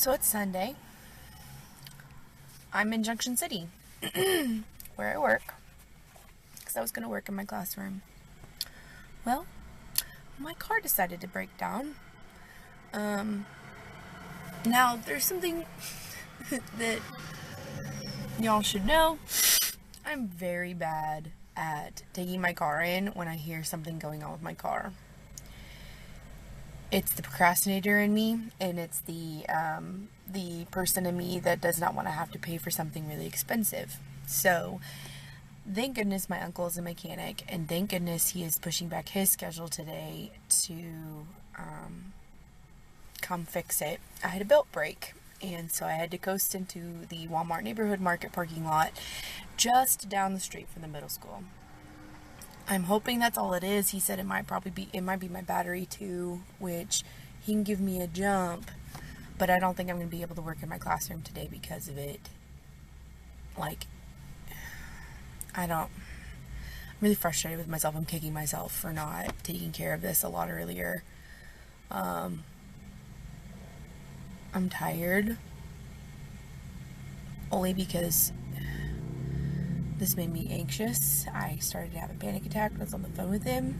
So it's Sunday. I'm in Junction City, where I work, because I was going to work in my classroom. Well, my car decided to break down. Now, there's something that y'all should know. I'm very bad at taking my car in when I hear something going on with my car. It's the procrastinator in me, and it's the person in me that does not want to have to pay for something really expensive. So, thank goodness my uncle is a mechanic, and thank goodness he is pushing back his schedule today to come fix it. I had a belt break, and so I had to coast into the Walmart neighborhood market parking lot just down the street from the middle school. I'm hoping that's all it is. He said it might be my battery too, which he can give me a jump, but I don't think I'm going to be able to work in my classroom today because of it. I'm really frustrated with myself. I'm kicking myself for not taking care of this a lot earlier. I'm tired, only because this made me anxious. I started to have a panic attack when I was on the phone with him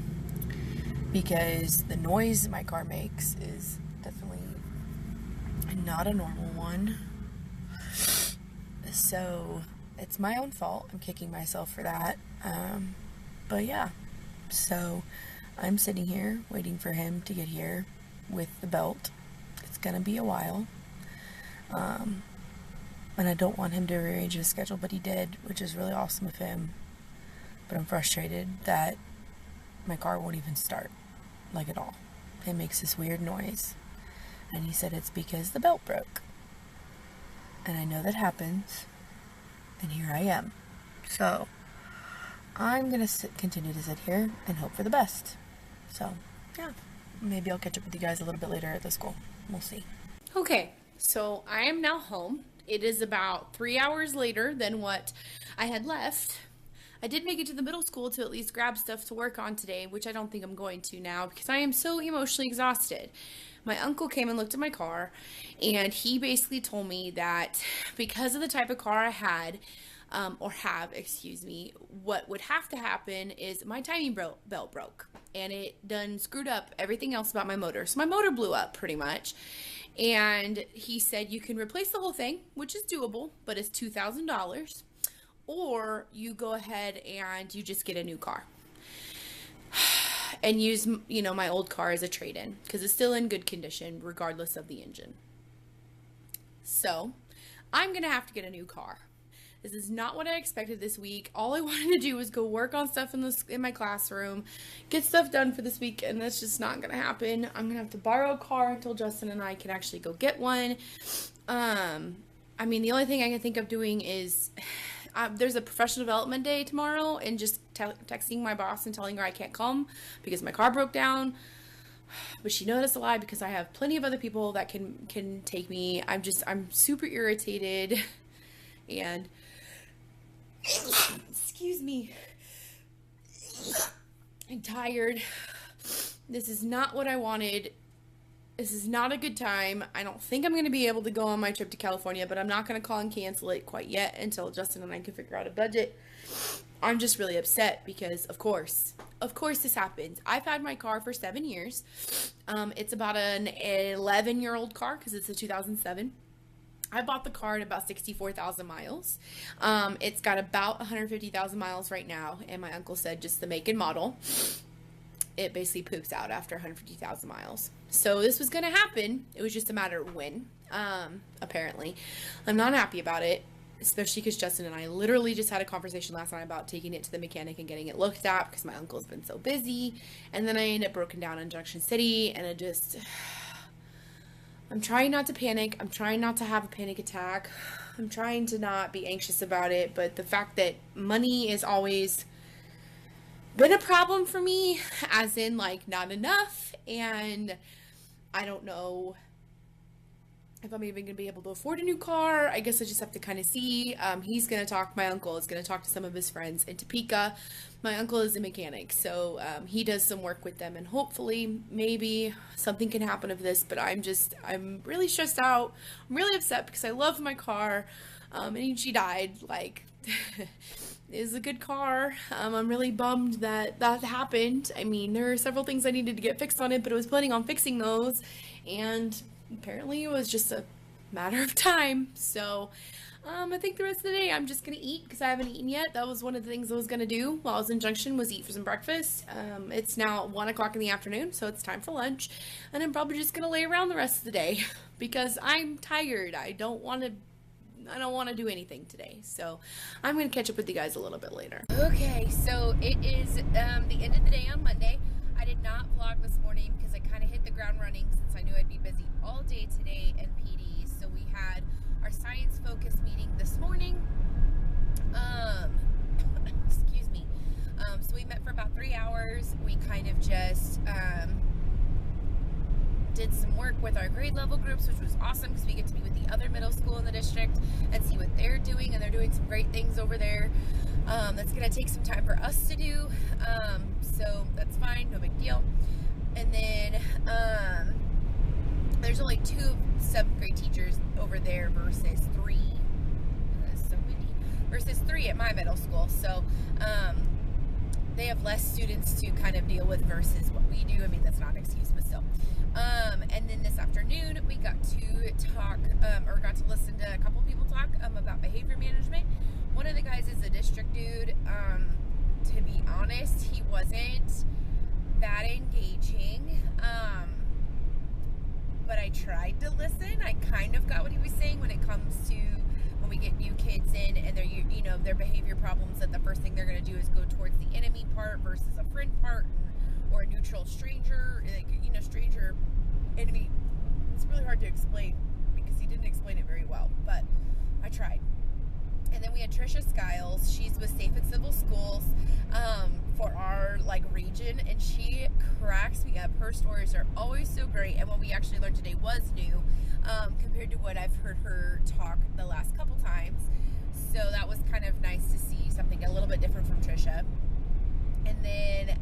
because the noise my car makes is definitely not a normal one. So it's my own fault. I'm kicking myself for that. But yeah, so I'm sitting here waiting for him to get here with the belt. It's gonna be a while. And I don't want him to rearrange his schedule, but he did, which is really awesome of him. But I'm frustrated that my car won't even start, at all. It makes this weird noise. And he said it's because the belt broke. And I know that happens. And here I am. So, I'm going to continue to sit here and hope for the best. So, yeah. Maybe I'll catch up with you guys a little bit later at the school. We'll see. Okay, so I am now home. It is about 3 hours later than what I had left. I did make it to the middle school to at least grab stuff to work on today, which I don't think I'm going to now because I am so emotionally exhausted. My uncle came and looked at my car, and he basically told me that because of the type of car I had, what would have to happen is my timing belt broke, and it done screwed up everything else about my motor. So my motor blew up pretty much. And he said you can replace the whole thing, which is doable, but it's $2,000, or you go ahead and you just get a new car and use, my old car as a trade-in because it's still in good condition regardless of the engine. So I'm going to have to get a new car. This is not what I expected this week. All I wanted to do was go work on stuff in my classroom, get stuff done for this week, and that's just not going to happen. I'm going to have to borrow a car until Justin and I can actually go get one. The only thing I can think of doing is there's a professional development day tomorrow, and just texting my boss and telling her I can't come because my car broke down. But she knows that's a lie because I have plenty of other people that can take me. I'm super irritated and excuse me, I'm tired. This is not what I wanted. This is not a good time. I don't think I'm going to be able to go on my trip to California, but I'm not going to call and cancel it quite yet until Justin and I can figure out a budget. I'm just really upset because, of course this happens. I've had my car for 7 years. It's about an 11-year-old car because it's a 2007. I bought the car at about 64,000 miles. It's got about 150,000 miles right now, and my uncle said just the make and model, it basically poops out after 150,000 miles. So this was going to happen. It was just a matter of when, apparently. I'm not happy about it, especially because Justin and I literally just had a conversation last night about taking it to the mechanic and getting it looked at because my uncle's been so busy. And then I ended up broken down in Junction City, and I'm trying not to panic. I'm trying not to have a panic attack. I'm trying to not be anxious about it. But the fact that money is always been a problem for me, as in not enough. And I don't know if I'm even going to be able to afford a new car. I guess I just have to kind of see. He's going to talk, my uncle is going to talk to some of his friends in Topeka. My uncle is a mechanic, so he does some work with them, and hopefully maybe something can happen of this, but I'm really stressed out. I'm really upset because I love my car, and she died, like, it is a good car. I'm really bummed that that happened. I mean, there are several things I needed to get fixed on it, but I was planning on fixing those, and apparently it was just a matter of time. So I think the rest of the day I'm just gonna eat because I haven't eaten yet. That was one of the things I was gonna do while I was in Junction, was eat for some breakfast. It's now 1 o'clock in the afternoon, so it's time for lunch, and I'm probably just gonna lay around the rest of the day because I'm tired. I don't want to do anything today, so I'm gonna catch up with you guys a little bit later. Okay, so it is the end of the day on Monday. I did not vlog this morning because I kind of hit the ground running since I knew I'd be busy all day today in PD. So we had our science focus meeting this morning. Excuse me. So we met for about 3 hours. We kind of just did some work with our grade level groups, which was awesome because we get to meet with the other middle school in the district and see what they're doing, and they're doing some great things over there. That's going to take some time for us to do, so that's fine, no big deal. And then there's only 2 7th grade teachers over there versus 3. So many. Versus 3 at my middle school, so they have less students to kind of deal with versus what we do. I mean, that's not an excuse, but still. And then this afternoon we got to talk, or got to listen to a couple people talk about behavior management. One of the guys is a district dude. To be honest, he wasn't that engaging, but I tried to listen. I kind of got what he was saying when it comes to when we get new kids in and they're, you know, their behavior problems, that the first thing they're going to do is go towards the enemy part versus a friend part, or a neutral stranger, like, you know, stranger, enemy. It's really hard to explain because he didn't explain it very well, but I tried. And then we had Trisha Skiles. She's with Safe and Civil Schools for our like region, and she cracks me up. Her stories are always so great, and what we actually learned today was new compared to what I've heard her talk the last couple times. So that was kind of nice to see something a little bit different from Trisha. And then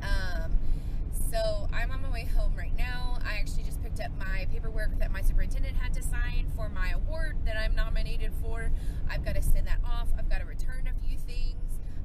so I'm on my way home right now. I actually just picked up my paperwork that my superintendent had to sign for my award that I'm nominated for. I've got to send that off. I've got to return a few things.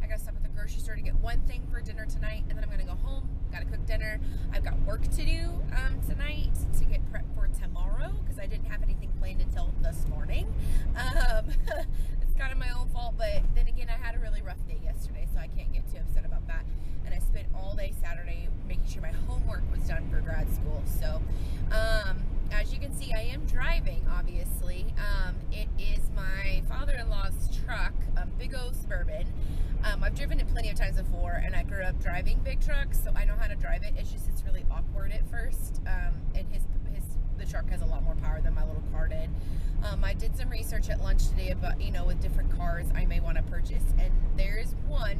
I got to stop at the grocery store to get one thing for dinner tonight, and then I'm going to go home. Got to cook dinner. I've got work to do tonight to get prepped for tomorrow because I didn't have anything planned until this morning. It's kind of my own fault, but then again, I had a really rough day yesterday, so I can't get too upset about that. And I spent all day Saturday making sure my homework was done for grad school. So, as you can see, I am driving, obviously. It is my father-in-law's truck, big old Suburban. I've driven it plenty of times before, and I grew up driving big trucks, so I know how to drive it. It's just, it's really awkward at first, and the truck has a lot more power than my little car did. I did some research at lunch today about, you know, with different cars I may want to purchase, and there's one.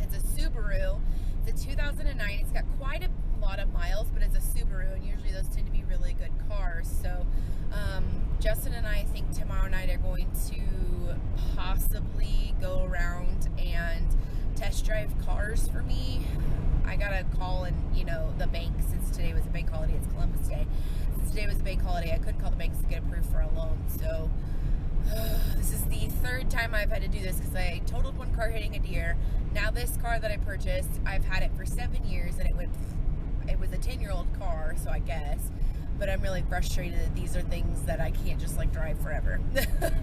It's a Subaru. It's a 2009. It's got quite a lot of miles, but it's a Subaru, and usually those tend to be really good cars. So Justin and I think tomorrow night are going to possibly go around and test drive cars for me. I gotta call and, you know, the bank, since today was a bank holiday. It's Columbus Day. Since today was a bank holiday, I couldn't call the banks to get approved for a loan. So this is the 3rd time I've had to do this because I totaled one car hitting a deer. Now this car that I purchased, I've had it for 7 years, and it was a 10-year-old car, so I guess. But I'm really frustrated that these are things that I can't just like drive forever.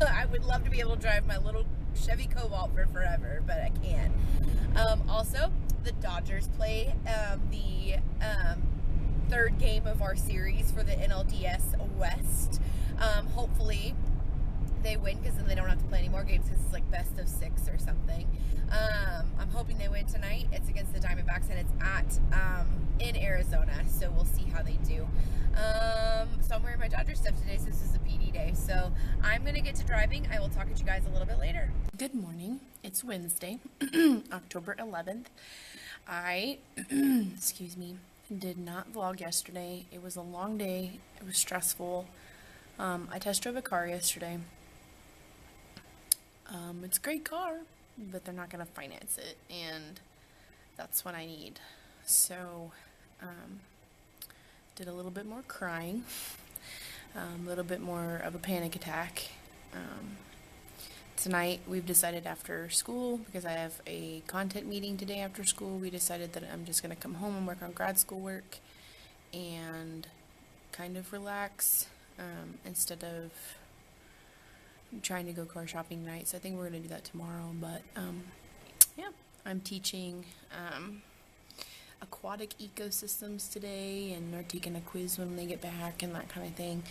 I would love to be able to drive my little Chevy Cobalt for forever, but I can't. Also, the Dodgers play the 3rd game of our series for the NLDS West. Hopefully they win, because then they don't have to play any more games, because it's like best of 6 or something. I'm hoping they win tonight. It's against the Diamondbacks, and it's at in Arizona, so we'll see how they do. So I'm wearing my Dodger stuff today since this is a PD day, so I'm gonna get to driving. I will talk to you guys a little bit later. Good morning. It's Wednesday, October 11th. I excuse me, did not vlog yesterday. It was a long day. It was stressful. I test drove a car yesterday. It's a great car, but they're not going to finance it, and that's what I need. So, did a little bit more crying, a little bit more of a panic attack. Tonight, we've decided after school, because I have a content meeting today after school, we decided that I'm just going to come home and work on grad school work and kind of relax instead of trying to go car shopping tonight. So I think we're going to do that tomorrow. But yeah, I'm teaching aquatic ecosystems today, and they're taking a quiz when they get back and that kind of thing.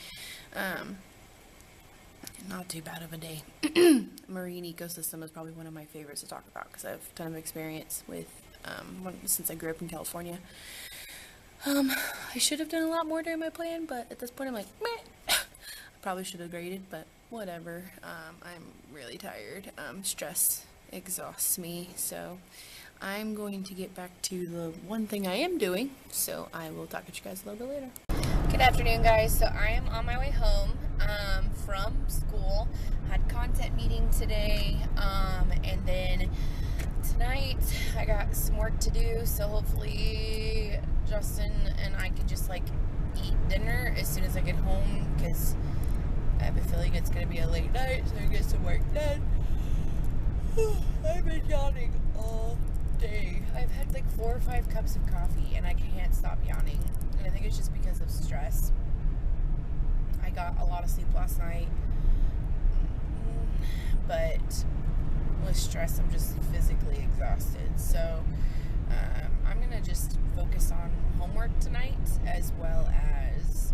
Not too bad of a day. Marine ecosystem is probably one of my favorites to talk about because I have a ton of experience with since I grew up in California. I should have done a lot more during my plan, but at this point I'm like, meh. I probably should have graded, but whatever. I'm really tired. Stress exhausts me, so I'm going to get back to the one thing I am doing, so I will talk to you guys a little bit later. Good afternoon, guys. So I am on my way home from school. Had content meeting today, and then tonight I got some work to do, so hopefully Justin and I can just like eat dinner as soon as I get home, because I have a feeling it's going to be a late night, so I get some work done. I've been yawning all day. I've had like 4 or 5 cups of coffee and I can't stop yawning, and I think it's just because of stress. I got a lot of sleep last night, but with stress I'm just physically exhausted, so I'm gonna just focus on homework tonight, as well as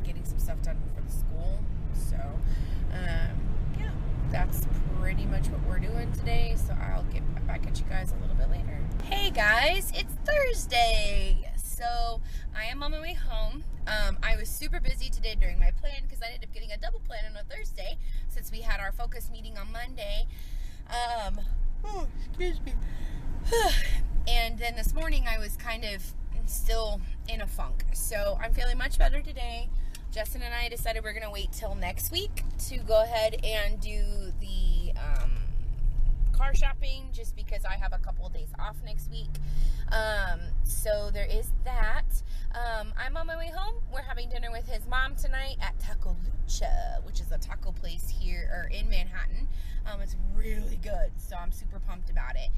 getting some stuff done for the school. So yeah, that's pretty much what we're doing today, so I'll get back at you guys a little bit later. Hey guys, it's Thursday, so I am on my way home. I was super busy today during my plan because I ended up getting a double plan on a Thursday since we had our focus meeting on Monday. Oh, excuse me. And then this morning I was kind of still in a funk, so I'm feeling much better today. Justin and I decided we're going to wait till next week to go ahead and do the car shopping, just because I have a couple of days off next week. So there is that. I'm on my way home. We're having dinner with his mom tonight at Taco Lucha, which is a taco place here or in Manhattan. It's really good, so I'm super pumped about it.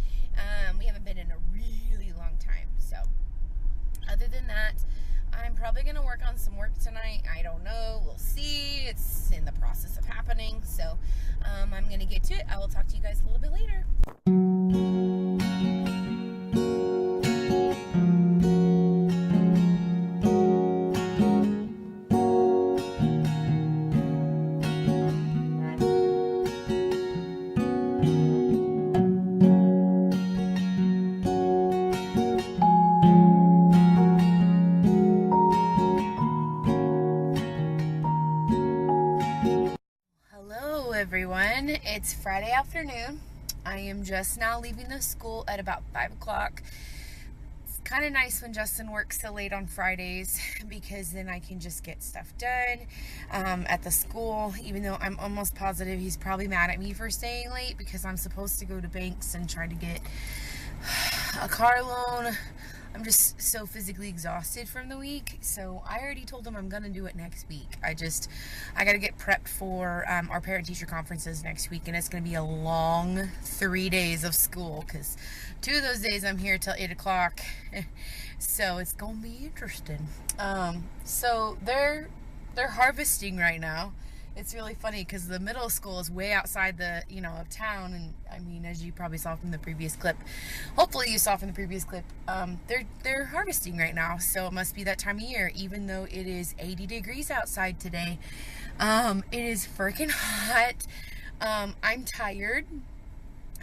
We haven't been in a really long time, so other than that, I'm probably going to work on some work tonight. I don't know. We'll see. It's in the process of happening, so I'm going to get to it. I will talk to you guys a little bit later. Everyone, it's Friday afternoon. I am just now leaving the school at about 5 o'clock. It's kind of nice when Justin works so late on Fridays, because then I can just get stuff done at the school, even though I'm almost positive he's probably mad at me for staying late, because I'm supposed to go to Banks and try to get a car loan. I'm just so physically exhausted from the week, so I already told him I'm gonna do it next week. I gotta get prepped for our parent-teacher conferences next week, and it's gonna be a long 3 days of school, because 2 of those days I'm here till 8 o'clock, so it's gonna be interesting. So they're harvesting right now. It's really funny because the middle school is way outside the, of town, and I mean, as you probably saw from the previous clip, hopefully you saw from the previous clip, they're harvesting right now, so it must be that time of year, even though it is 80 degrees outside today. It is freaking hot. I'm tired,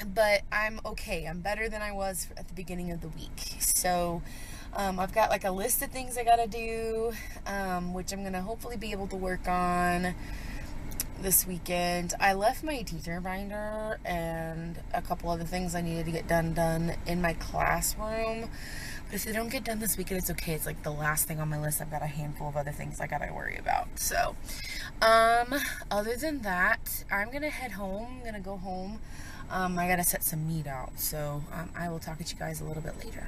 but I'm okay. I'm better than I was at the beginning of the week, so I've got like a list of things I gotta do, which I'm gonna hopefully be able to work on this weekend. I left my teacher binder and a couple other things I needed to get done in my classroom, if they don't get done this weekend, it's okay. It's like the last thing on my list. I've got a handful of other things I gotta worry about. So, other than that, I'm gonna head home. I'm gonna go home. I gotta set some meat out. So, I will talk to you guys a little bit later.